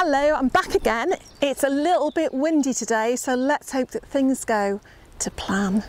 Hello, I'm back again. It's a little bit windy today, so let's hope that things go to plan.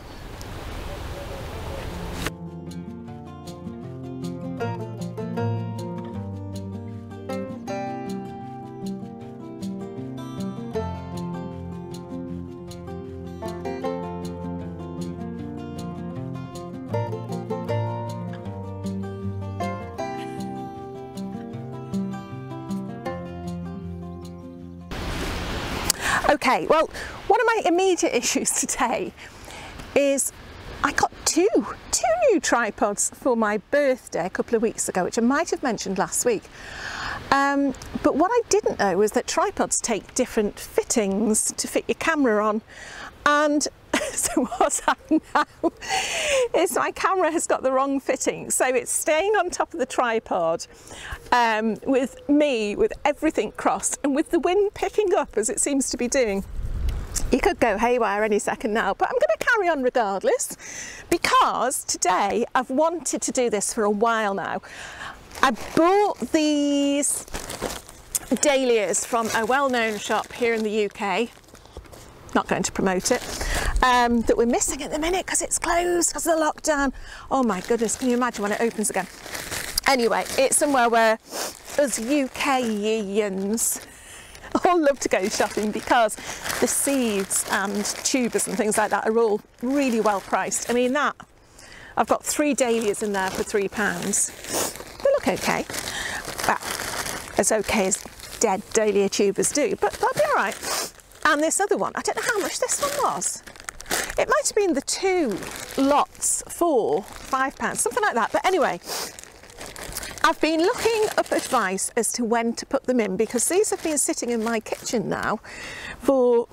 Okay, well, one of my immediate issues today is I got two new tripods for my birthday a couple of weeks ago, which I might have mentioned last week. But what I didn't know was that tripods take different fittings to fit your camera on. And so what's happened now is my camera has got the wrong fitting. So it's staying on top of the tripod with everything crossed and with the wind picking up as it seems to be doing. You could go haywire any second now, but I'm going to carry on regardless because today I've wanted to do this for a while now. I bought these dahlias from a well-known shop here in the UK. Not going to promote it, that we're missing at the minute because it's closed because of the lockdown. Oh my goodness, can you imagine when it opens again? Anyway, it's somewhere where us UKians all love to go shopping because the seeds and tubers and things like that are all really well priced. I mean, I've got 3 dahlias in there for £3. They look okay. Well, as okay as dead dahlia tubers do, but that'll be all right. And this other one, I don't know how much this one was. It might have been the 2 lots for £5, something like that. But anyway, I've been looking up advice as to when to put them in because these have been sitting in my kitchen now for,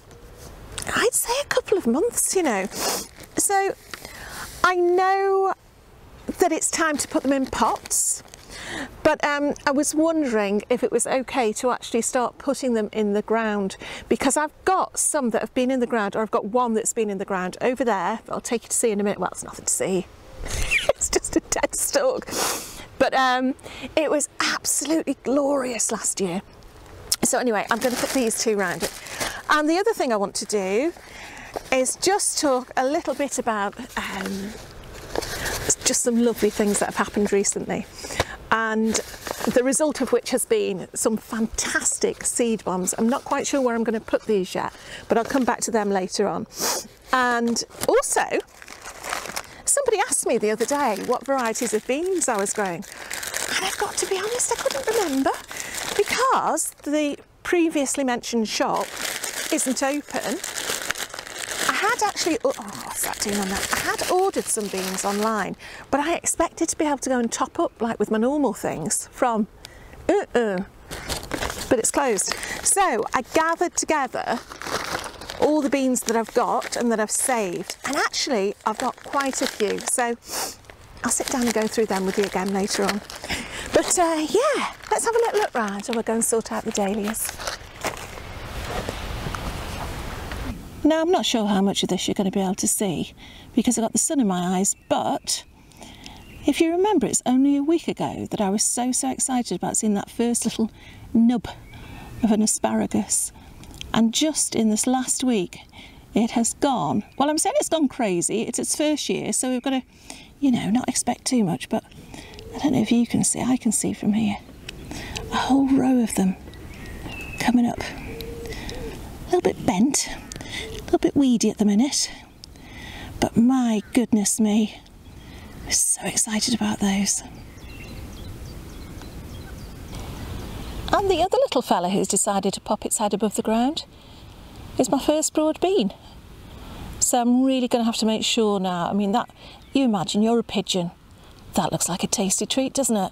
I'd say, a couple of months, you know. So I know that it's time to put them in pots. But I was wondering if it was okay to actually start putting them in the ground because I've got some that have been in the ground, or I've got one that's been in the ground over there. I'll take you to see in a minute. Well, it's nothing to see. It's just a dead stalk. But it was absolutely glorious last year. So anyway, I'm going to put these 2 round it. And the other thing I want to do is just talk a little bit about just some lovely things that have happened recently. And the result of which has been some fantastic seed bombs. I'm not quite sure where I'm going to put these yet, but I'll come back to them later on. And also, somebody asked me the other day what varieties of beans I was growing. And I've got to be honest, I couldn't remember because the previously mentioned shop isn't open. I had actually, what's that doing on that? I had ordered some beans online, but I expected to be able to go and top up like with my normal things from, but it's closed. So I gathered together all the beans that I've got and that I've saved, and actually I've got quite a few. So I'll sit down and go through them with you again later on. But yeah, let's have a little look round and we'll go and sort out the dahlias. Now, I'm not sure how much of this you're going to be able to see because I've got the sun in my eyes, but if you remember, it's only a week ago that I was so excited about seeing that first little nub of an asparagus. And just in this last week, it has gone, well, I'm saying it's gone crazy. It's its first year, so we've got to, you know, not expect too much, but I don't know if you can see, I can see from here, a whole row of them coming up. A little bit bent. A little bit weedy at the minute, but my goodness me, I'm so excited about those. And the other little fella who's decided to pop its head above the ground is my first broad bean. So I'm really going to have to make sure now. I mean, that, you imagine you're a pigeon, that looks like a tasty treat, doesn't it?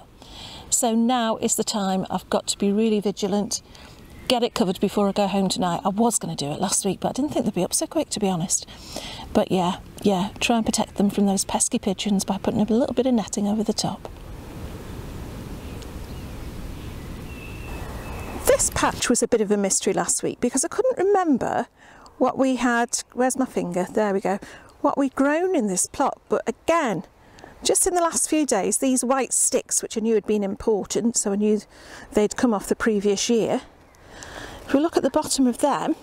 So now is the time. I've got to be really vigilant. Get it covered before I go home tonight. I was going to do it last week, but I didn't think they'd be up so quick, to be honest. But yeah, try and protect them from those pesky pigeons by putting a little bit of netting over the top. This patch was a bit of a mystery last week because I couldn't remember what we had, where's my finger, there we go, what we'd grown in this plot. But again, just in the last few days, these white sticks, which I knew had been important, so I knew they'd come off the previous year, if we look at the bottom of them,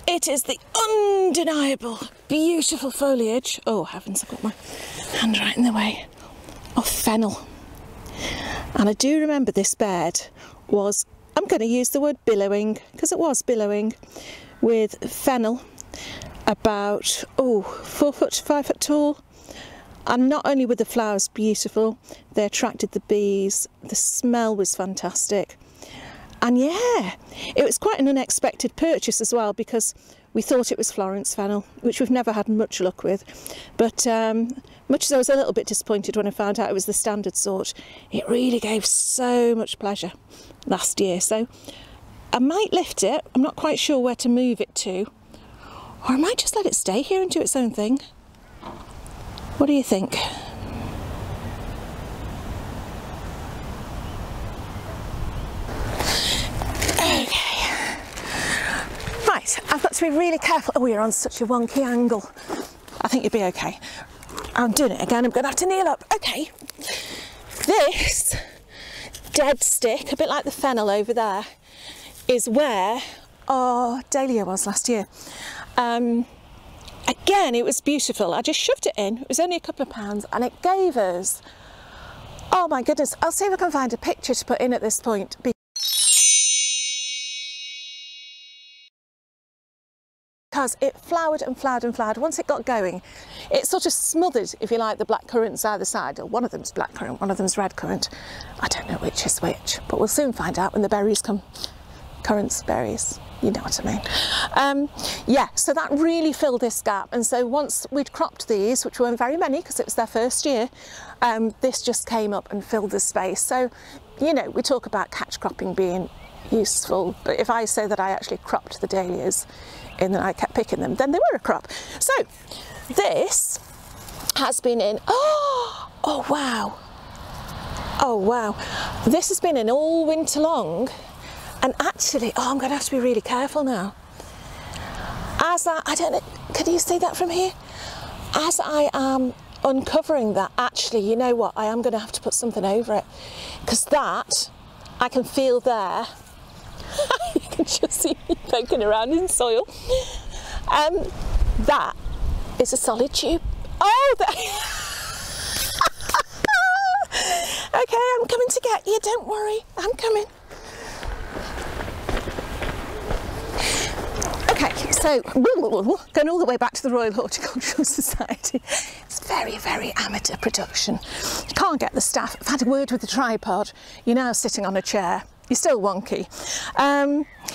it is the undeniable, beautiful foliage. Oh heavens, I've got my hand right in the way. Of fennel. And I do remember this bed was, I'm going to use the word billowing, because it was billowing, with fennel about 4 foot, 5 foot tall. And not only were the flowers beautiful, they attracted the bees, the smell was fantastic. And yeah, it was quite an unexpected purchase as well, because we thought it was Florence fennel, which we've never had much luck with. But much as I was a little bit disappointed when I found out it was the standard sort, it really gave so much pleasure last year. So I might lift it. I'm not quite sure where to move it to. Or I might just let it stay here and do its own thing. What do you think? Okay. Right, I've got to be really careful. Oh, you're on such a wonky angle. I think you'll be okay. I'm doing it again. I'm going to have to kneel up. Okay. This dead stick, a bit like the fennel over there, is where our dahlia was last year. Again, it was beautiful. I just shoved it in. It was only a couple of pounds and it gave us, oh my goodness, I'll see if I can find a picture to put in at this point. Because it flowered and flowered and flowered. Once it got going, it sort of smothered, if you like, the black currants either side. One of them's black currant, one of them's red currant. I don't know which is which, but we'll soon find out when the berries come. Currants, berries, you know what I mean. Yeah, so that really filled this gap. And so once we'd cropped these, which weren't very many because it was their first year, this just came up and filled the space. So, you know, we talk about catch cropping being useful, but if I say that I actually cropped the dahlias and then I kept picking them, then they were a crop. So this has been in, oh wow, oh wow, this has been in all winter long. And actually, I'm going to have to be really careful now. As I don't know, can you see that from here? As I am uncovering that, actually, you know what, I am going to have to put something over it. Because that, I can feel there. You can just see me poking around in soil. That is a solid tube. Oh, okay, I'm coming to get you, don't worry, I'm coming. Okay, so going all the way back to the Royal Horticultural Society. It's very, very amateur production. You can't get the staff. I've had a word with the tripod. You're now sitting on a chair. You're still wonky.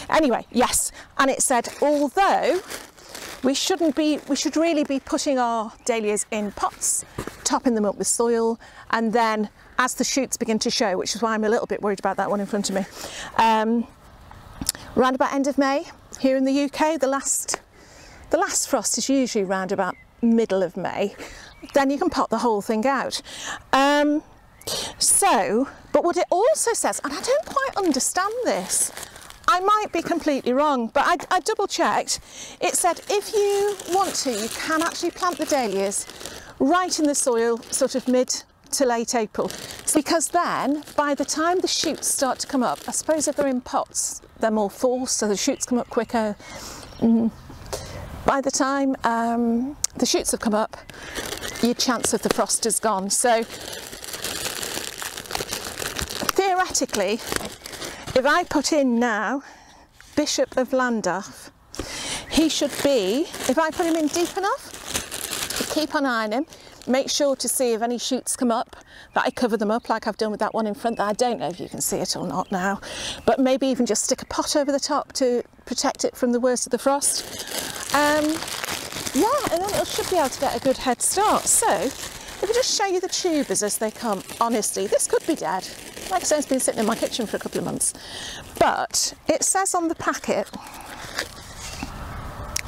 Anyway, yes, and it said, although we should really be putting our dahlias in pots, topping them up with soil, and then as the shoots begin to show, which is why I'm a little bit worried about that one in front of me, around about end of May, here in the UK, the last frost is usually round about middle of May. Then you can pop the whole thing out. But what it also says, and I don't quite understand this, I might be completely wrong, but I double checked. It said if you want to, you can actually plant the dahlias right in the soil, sort of mid to late April, because then by the time the shoots start to come up, I suppose if they're in pots they're more forced, so the shoots come up quicker. By the time the shoots have come up, your chance of the frost is gone. So theoretically, if I put in now Bishop of Llandaff, he should be, if I put him in deep enough, keep an eye on him, make sure to see if any shoots come up, that I cover them up like I've done with that one in front. I don't know if you can see it or not now, but maybe even just stick a pot over the top to protect it from the worst of the frost. Yeah, and then it should be able to get a good head start. So if I just show you the tubers as they come, honestly, this could be dead. Like I say, it's been sitting in my kitchen for a couple of months. But it says on the packet,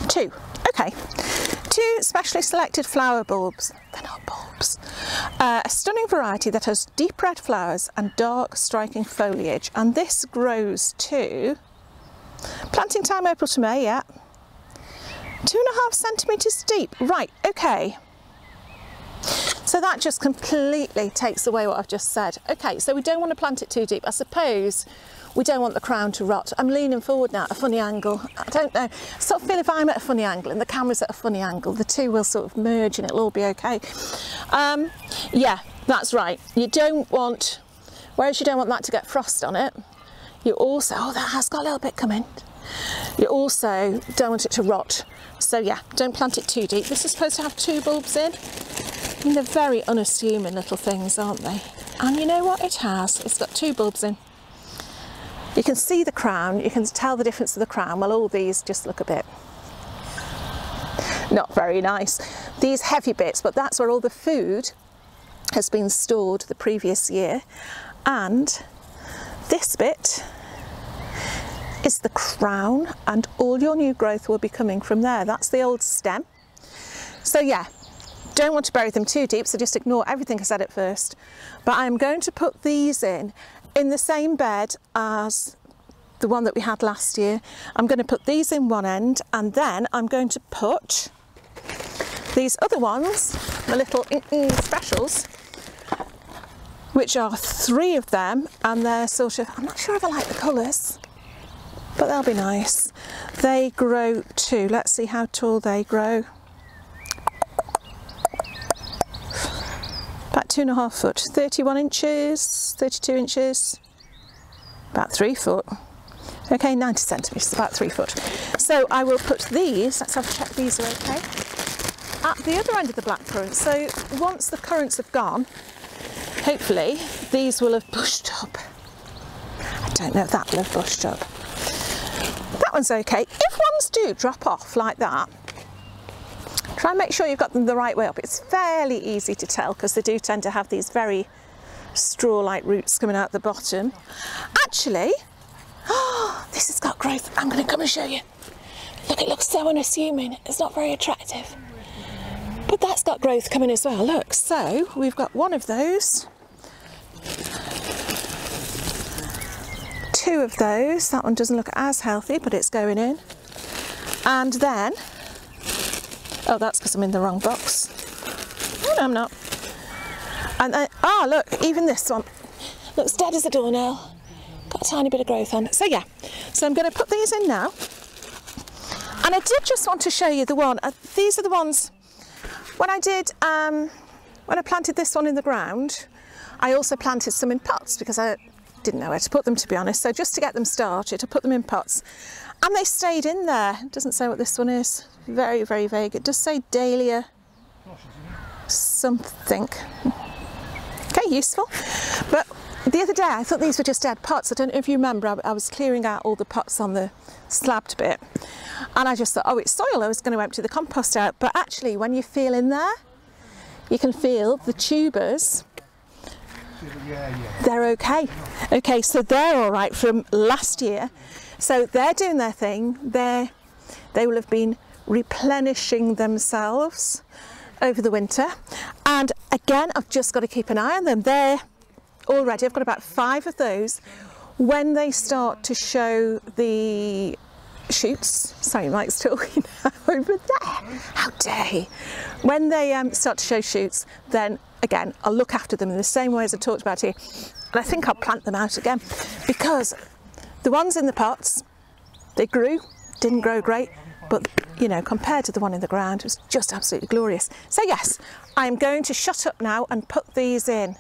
2, okay, 2 specially selected flower bulbs. They're not bulbs. A stunning variety that has deep red flowers and dark striking foliage. And this grows to, planting time April to May, yeah. 2.5 centimetres deep. Right, okay. So that just completely takes away what I've just said. Okay, so we don't want to plant it too deep. I suppose we don't want the crown to rot. I'm leaning forward now at a funny angle. I don't know, I sort of feel if I'm at a funny angle and the camera's at a funny angle, the two will sort of merge and it'll all be okay. Yeah, that's right. You don't want, whereas you don't want that to get frost on it, you also, oh, that has got a little bit coming. You also don't want it to rot. So yeah, don't plant it too deep. This is supposed to have 2 bulbs in. I mean, they're very unassuming little things, aren't they? And you know what? It has. It's got 2 bulbs in. You can see the crown. You can tell the difference of the crown. Well, all these just look a bit not very nice. These heavy bits, but that's where all the food has been stored the previous year. And this bit is the crown, and all your new growth will be coming from there. That's the old stem. So yeah, don't want to bury them too deep, so just ignore everything I said at first. But I'm going to put these in the same bed as the one that we had last year. I'm going to put these in one end, and then I'm going to put these other ones, my little specials, which are 3 of them, and they're sort of, I'm not sure if I like the colours, but they'll be nice. They grow too. Let's see how tall they grow. About 2.5 foot, 31 inches, 32 inches, about 3 foot. Okay, 90 centimetres, about 3 foot. So I will put these, let's have a check these are okay, at the other end of the blackcurrant. So once the currants have gone, hopefully these will have bushed up. I don't know if that will have bushed up. That one's okay. If ones do drop off like that, try and make sure you've got them the right way up. It's fairly easy to tell because they do tend to have these very straw-like roots coming out the bottom. Actually, oh, this has got growth. I'm going to come and show you. Look, it looks so unassuming. It's not very attractive. But that's got growth coming as well. Look, so we've got one of those. 2 of those. That one doesn't look as healthy, but it's going in. And then, oh, that's because I'm in the wrong box. No, I'm not. And then, ah, look, even this one looks dead as a doornail. Got a tiny bit of growth on it. So yeah, so I'm going to put these in now. And I did just want to show you the one. These are the ones. When I did, when I planted this one in the ground, I also planted some in pots because I didn't know where to put them, to be honest. So just to get them started, I put them in pots, and they stayed in there. It doesn't say what this one is. Very, very vague. It does say dahlia something. Okay, useful. But the other day I thought these were just dead pots. I don't know if you remember, I was clearing out all the pots on the slabbed bit, and I just thought, oh, it's soil. I was going to empty the compost out. But actually, when you feel in there, you can feel the tubers. They're okay. Okay, so they're all right from last year. So they're doing their thing. They will have been replenishing themselves over the winter. And again, I've just got to keep an eye on them. They're already, I've got about 5 of those. When they start to show the shoots, sorry, Mike's talking over there. How dare he? When they start to show shoots, then again, I'll look after them in the same way as I talked about here. And I think I'll plant them out again, because the ones in the pots, they grew, didn't grow great, but you know, compared to the one in the ground, it was just absolutely glorious. So yes, I'm going to shut up now and put these in.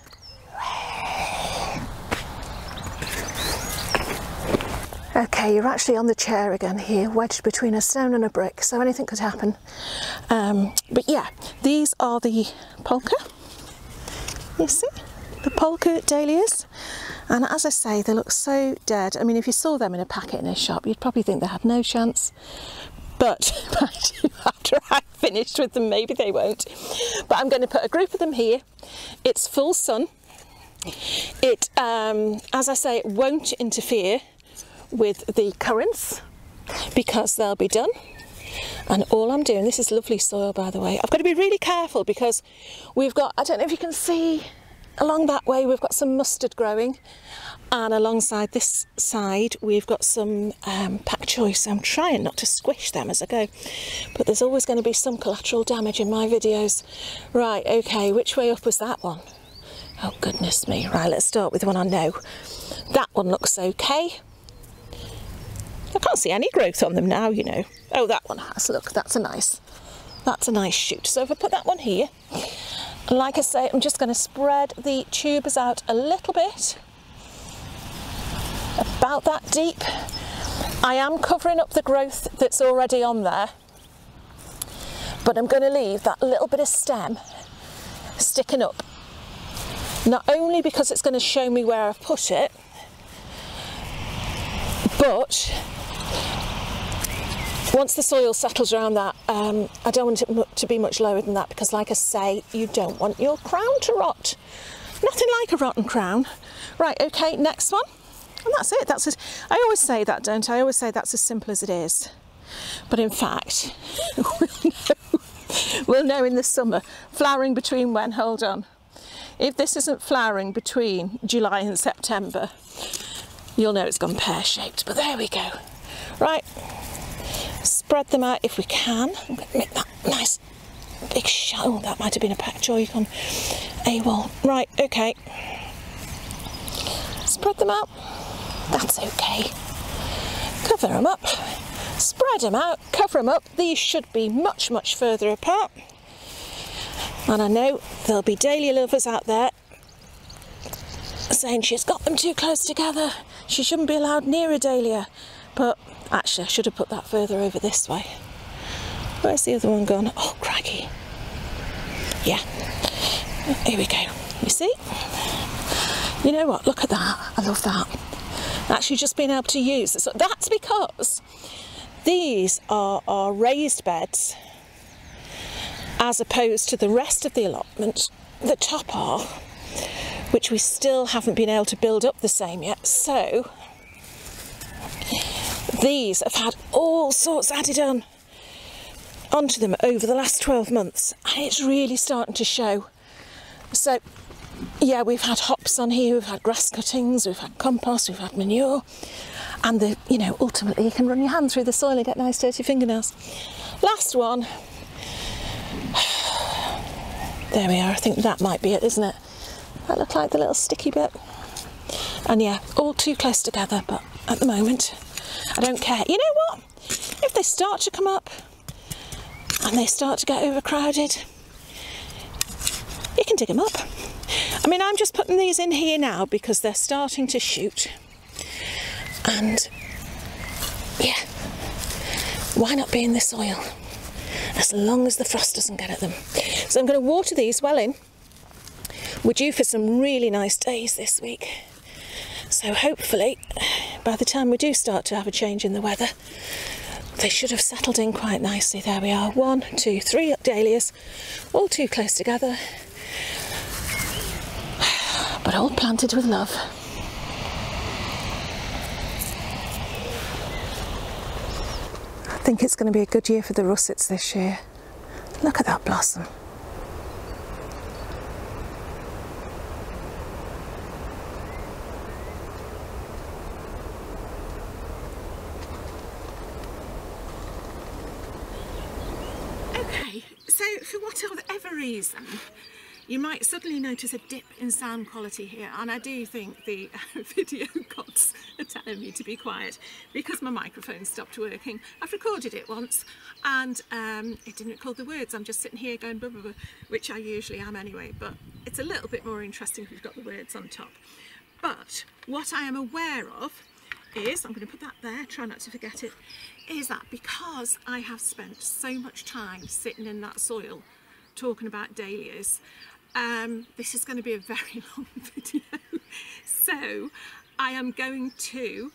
Okay, you're actually on the chair again here, wedged between a stone and a brick, so anything could happen. But yeah, these are the polka. You see, the polka dahlias, and as I say, they look so dead. I mean, if you saw them in a packet in a shop, you'd probably think they had no chance. But after I've finished with them, maybe they won't. But I'm going to put a group of them here. It's full sun. It, as I say, it won't interfere with the currants because they'll be done. And all I'm doing, this is lovely soil, by the way. I've got to be really careful because we've got, I don't know if you can see along that way, we've got some mustard growing, and alongside this side we've got some pak choy, so I'm trying not to squish them as I go, but there's always going to be some collateral damage in my videos. Right, okay, which way up was that one? Oh goodness me. Right, let's start with one I know. That one looks okay. I can't see any growth on them now, you know. Oh, that one has. Look, that's a nice shoot. So if I put that one here, like I say, I'm just going to spread the tubers out a little bit, about that deep. I am covering up the growth that's already on there, but I'm going to leave that little bit of stem sticking up, not only because it's going to show me where I've put it, but once the soil settles around that, I don't want it to be much lower than that, because like I say, you don't want your crown to rot. Nothing like a rotten crown. Right, okay, next one. And that's it. That's it. I always say that, don't I? I always say that's as simple as it is. But in fact, we'll know in the summer. Flowering between when? Hold on. If this isn't flowering between July and September, you'll know it's gone pear-shaped. But there we go. Right. Spread them out if we can. I'm going to make that nice big shell. Oh, that might have been a patch or on AWOL. Right, okay. Spread them out. That's okay. Cover them up. Spread them out. Cover them up. These should be much, much further apart. And I know there'll be dahlia lovers out there saying she's got them too close together. She shouldn't be allowed near a dahlia. But actually, I should have put that further over this way. Where's the other one gone? Oh, crikey. Yeah. Here we go. You see? You know what? Look at that. I love that. Actually, just being able to use it. So that's because these are our raised beds, as opposed to the rest of the allotment, the top are, which we still haven't been able to build up the same yet. So these have had all sorts added on onto them over the last 12 months, and it's really starting to show. So yeah, we've had hops on here, we've had grass cuttings, we've had compost, we've had manure, and you know, ultimately you can run your hand through the soil and get nice dirty fingernails. Last one. There we are. I think that might be it, isn't it? That look like the little sticky bit. And yeah, all too close together, but at the moment I don't care. You know what? If they start to come up and they start to get overcrowded, you can dig them up. I mean, I'm just putting these in here now because they're starting to shoot. And yeah, why not be in the soil? As long as the frost doesn't get at them. So I'm going to water these well in. We're due for some really nice days this week. So hopefully, by the time we do start to have a change in the weather, they should have settled in quite nicely. There we are. 1, 2, 3 dahlias, all too close together, but all planted with love. I think it's going to be a good year for the russets this year. Look at that blossom. Okay, so for whatever reason, you might suddenly notice a dip in sound quality here, and I do think the video gods are telling me to be quiet because my microphone stopped working. I've recorded it once and it didn't record the words. I'm just sitting here going blah, blah, blah, which I usually am anyway, but it's a little bit more interesting if you've got the words on top. But what I am aware of is, I'm going to put that there, try not to forget it, is that because I have spent so much time sitting in that soil talking about dahlias, this is going to be a very long video, so I am going to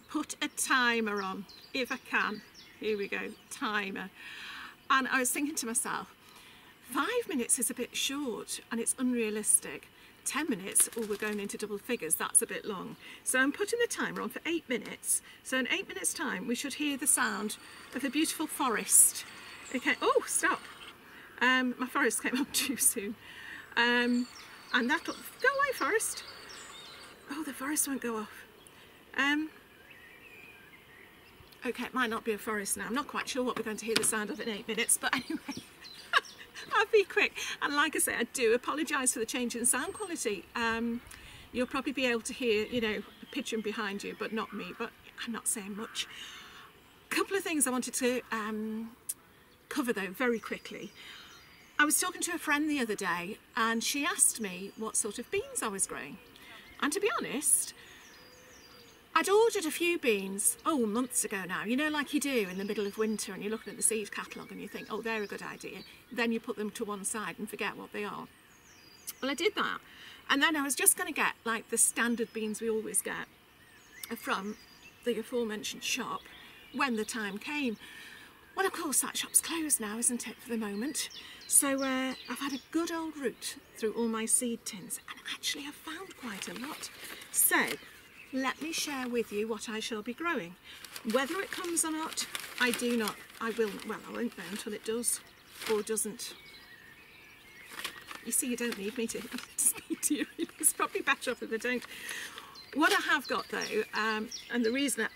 put a timer on if I can. Here we go, timer. And I was thinking to myself, 5 minutes is a bit short and it's unrealistic. 10 minutes, oh, we're going into double figures, that's a bit long. So I'm putting the timer on for 8 minutes. So in 8 minutes time we should hear the sound of a beautiful forest. Okay, oh, stop. My forest came up too soon. And that'll go away, forest. Oh, the forest won't go off. Okay, it might not be a forest now. I'm not quite sure what we're going to hear the sound of in 8 minutes, but anyway, I'll be quick. And like I say, I do apologise for the change in sound quality. You'll probably be able to hear, you know, a pigeon behind you, but not me. But I'm not saying much. A couple of things I wanted to cover though very quickly. I was talking to a friend the other day and she asked me what sort of beans I was growing. And to be honest, I'd ordered a few beans, months ago now, you know, like you do in the middle of winter and you're looking at the seed catalogue and you think, oh, they're a good idea. Then you put them to one side and forget what they are. Well, I did that. And then I was just going to get like the standard beans we always get from the aforementioned shop when the time came. Well, of course, that shop's closed now, isn't it, for the moment? So I've had a good old route through all my seed tins and actually I've found quite a lot. So let me share with you what I shall be growing. Whether it comes or not, I won't know until it does or doesn't. You see, you don't need me to speak to you. It's probably better off if I don't. What I have got though, and the reason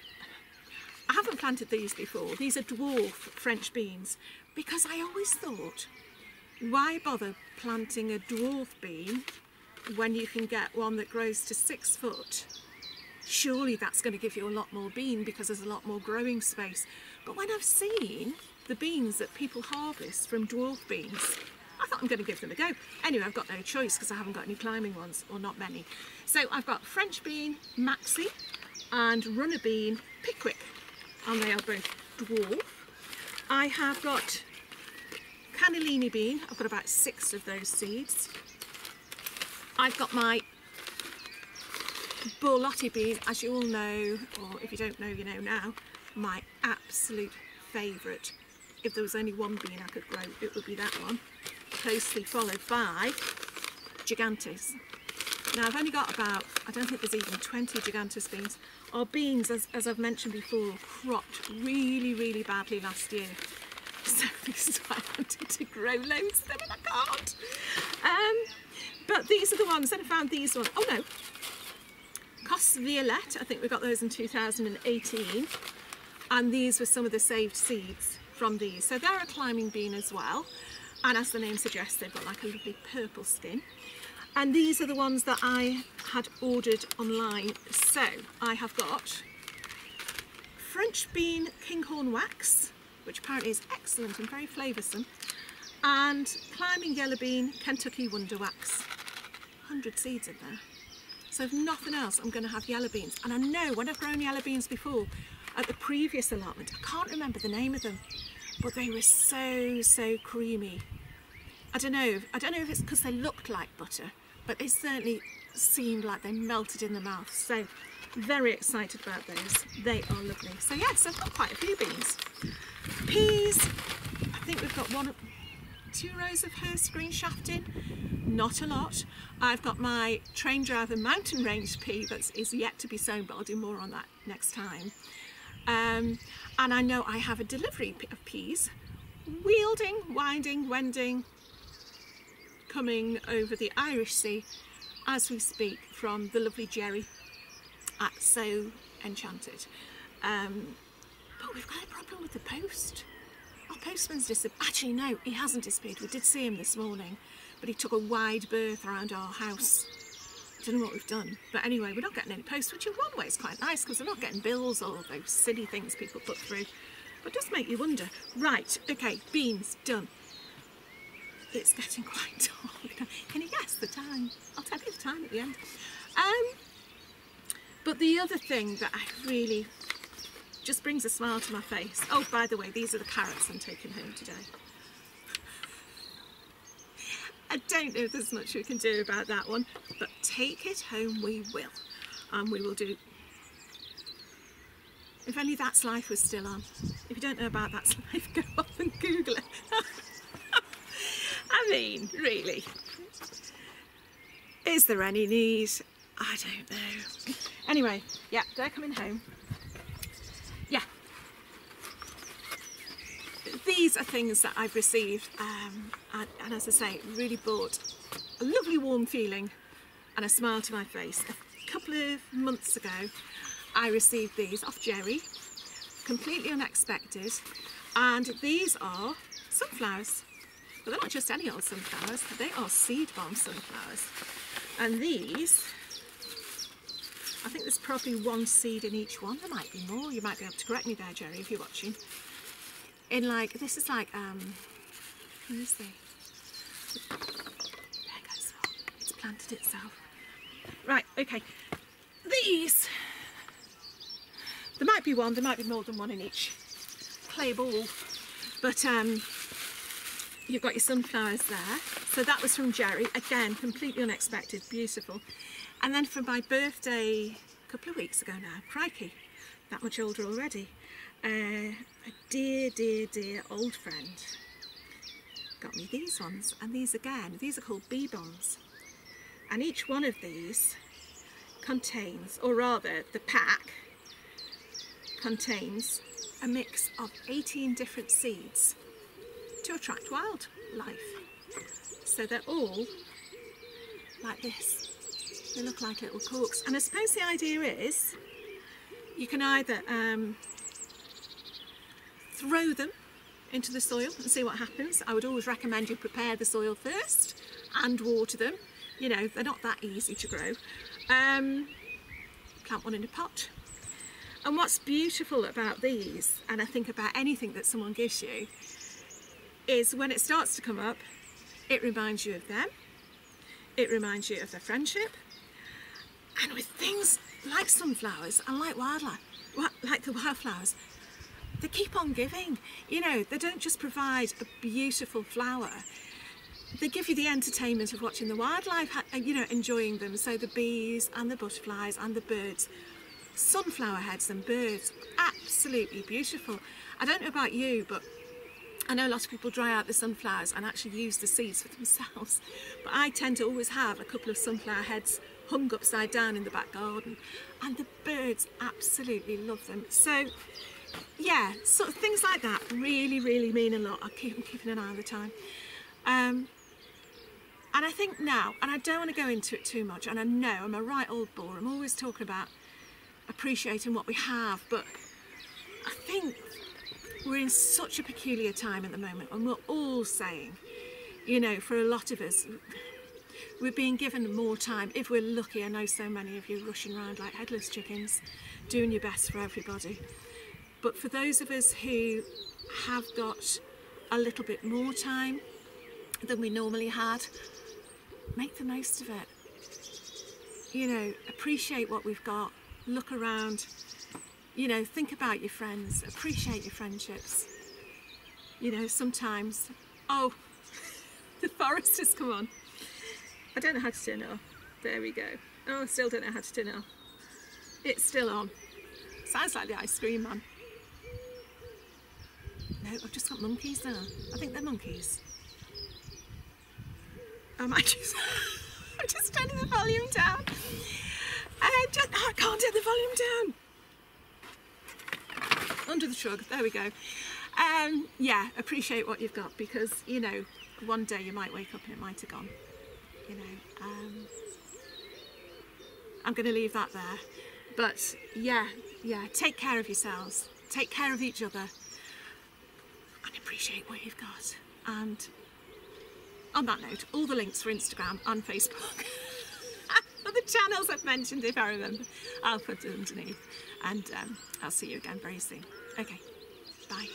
I haven't planted these before, these are dwarf French beans, because I always thought, why bother planting a dwarf bean when you can get one that grows to 6 foot? Surely that's going to give you a lot more bean because there's a lot more growing space. But when I've seen the beans that people harvest from dwarf beans, I thought I'm going to give them a go. Anyway, I've got no choice because I haven't got any climbing ones, or not many. So I've got French bean, Maxi, and runner bean, Pickwick, and they are both dwarf. I have got cannellini bean. I've got about 6 of those seeds. I've got my Borlotti bean, as you all know, or if you don't know, you know now, my absolute favourite. If there was only one bean I could grow, it would be that one. Closely followed by Gigantes. Now I've only got about, I don't think there's even 20 Gigantes beans. Our beans, as I've mentioned before, cropped really, really badly last year. So this is why I wanted to grow loads of them and I can't. But these are the ones, then I found these ones. Oh no, Cos Violette, I think we got those in 2018. And these were some of the saved seeds from these. So they're a climbing bean as well. And as the name suggests, they've got like a lovely purple skin. And these are the ones that I had ordered online. So I have got French bean Kinghorn wax, which apparently is excellent and very flavoursome, and climbing yellow bean Kentucky Wonder wax. 100 seeds in there. So if nothing else, I'm going to have yellow beans. And I know when I've grown yellow beans before, at the previous allotment, I can't remember the name of them, but they were so creamy. I don't know if it's because they looked like butter, but it certainly seemed like they melted in the mouth. So very excited about those. They are lovely. So yes, I've got quite a few beans. Peas, I think we've got 2 rows of Hurst green shafting, not a lot. I've got my train driver mountain range pea that is yet to be sown, but I'll do more on that next time. And I know I have a delivery of peas, wending, coming over the Irish Sea as we speak from the lovely Geri at So Enchanted. But we've got a problem with the post. Our postman's disappeared. Actually no, he hasn't disappeared. We did see him this morning, but he took a wide berth around our house. I don't know what we've done, but anyway, we're not getting any post, which in one way is quite nice because we're not getting bills or those silly things people put through, but it does make you wonder. Right, okay, beans done. It's getting quite dark. Can you guess the time? I'll tell you the time at the end. But the other thing that I really just brings a smile to my face. Oh, by the way, these are the carrots I'm taking home today. I don't know if there's much we can do about that one, but take it home we will. And we will do... If only That's Life was still on. If you don't know about That's Life, go off and Google it. I mean, really. Is there any need? I don't know. Anyway, yeah, they're coming home. Yeah. These are things that I've received, and as I say, it really brought a lovely warm feeling and a smile to my face. A couple of months ago, I received these off Geri, completely unexpected, and these are sunflowers. But they're not just any old sunflowers, they are seed bomb sunflowers. And these, I think there's probably one seed in each one. There might be more. You might be able to correct me there, Geri, if you're watching. In like, this is like, where is the? There goes one. It's planted itself. Right, okay. These, there might be one, there might be more than one in each clay ball. But you've got your sunflowers there. So that was from Geri. Again, completely unexpected, beautiful. And then for my birthday a couple of weeks ago now, crikey, that much older already, a dear, dear, dear old friend got me these ones. And these again, these are called bee bombs. And each one of these contains, or rather the pack contains a mix of 18 different seeds to attract wildlife. So they're all like this. They look like little corks. And I suppose the idea is you can either throw them into the soil and see what happens. I would always recommend you prepare the soil first and water them. You know, they're not that easy to grow. Plant one in a pot. And what's beautiful about these, and I think about anything that someone gives you, is when it starts to come up, it reminds you of them. It reminds you of their friendship. And with things like sunflowers and like wildlife, like the wildflowers, they keep on giving. You know, they don't just provide a beautiful flower, they give you the entertainment of watching the wildlife, you know, enjoying them. So the bees and the butterflies and the birds, sunflower heads and birds, absolutely beautiful. I don't know about you, but I know a lot of people dry out the sunflowers and actually use the seeds for themselves. But I tend to always have a couple of sunflower heads hung upside down in the back garden, and the birds absolutely love them. So yeah, sort of things like that really, really mean a lot. I'm keeping an eye all the time. And I think now, and I don't want to go into it too much, and I know I'm a right old bore, I'm always talking about appreciating what we have, but I think we're in such a peculiar time at the moment, and we're all saying, you know, for a lot of us, we're being given more time. If we're lucky, I know so many of you rushing around like headless chickens, doing your best for everybody. But for those of us who have got a little bit more time than we normally had, make the most of it. You know, appreciate what we've got, look around, you know, think about your friends, appreciate your friendships. You know, sometimes, oh, the forest has come on. I don't know how to turn it off. There we go. Oh, I still don't know how to turn it off. It's still on. Sounds like the ice cream man. No, I've just got monkeys now. I think they're monkeys. I might just... I'm just turning the volume down. I can't turn the volume down. Under the shrug, there we go. Yeah, appreciate what you've got, because, you know, one day you might wake up and it might have gone. You know, I'm going to leave that there. But yeah, take care of yourselves, take care of each other, and appreciate what you've got. And on that note, all the links for Instagram and Facebook for the channels I've mentioned, if I remember, I'll put it underneath. And I'll see you again very soon. Okay, bye.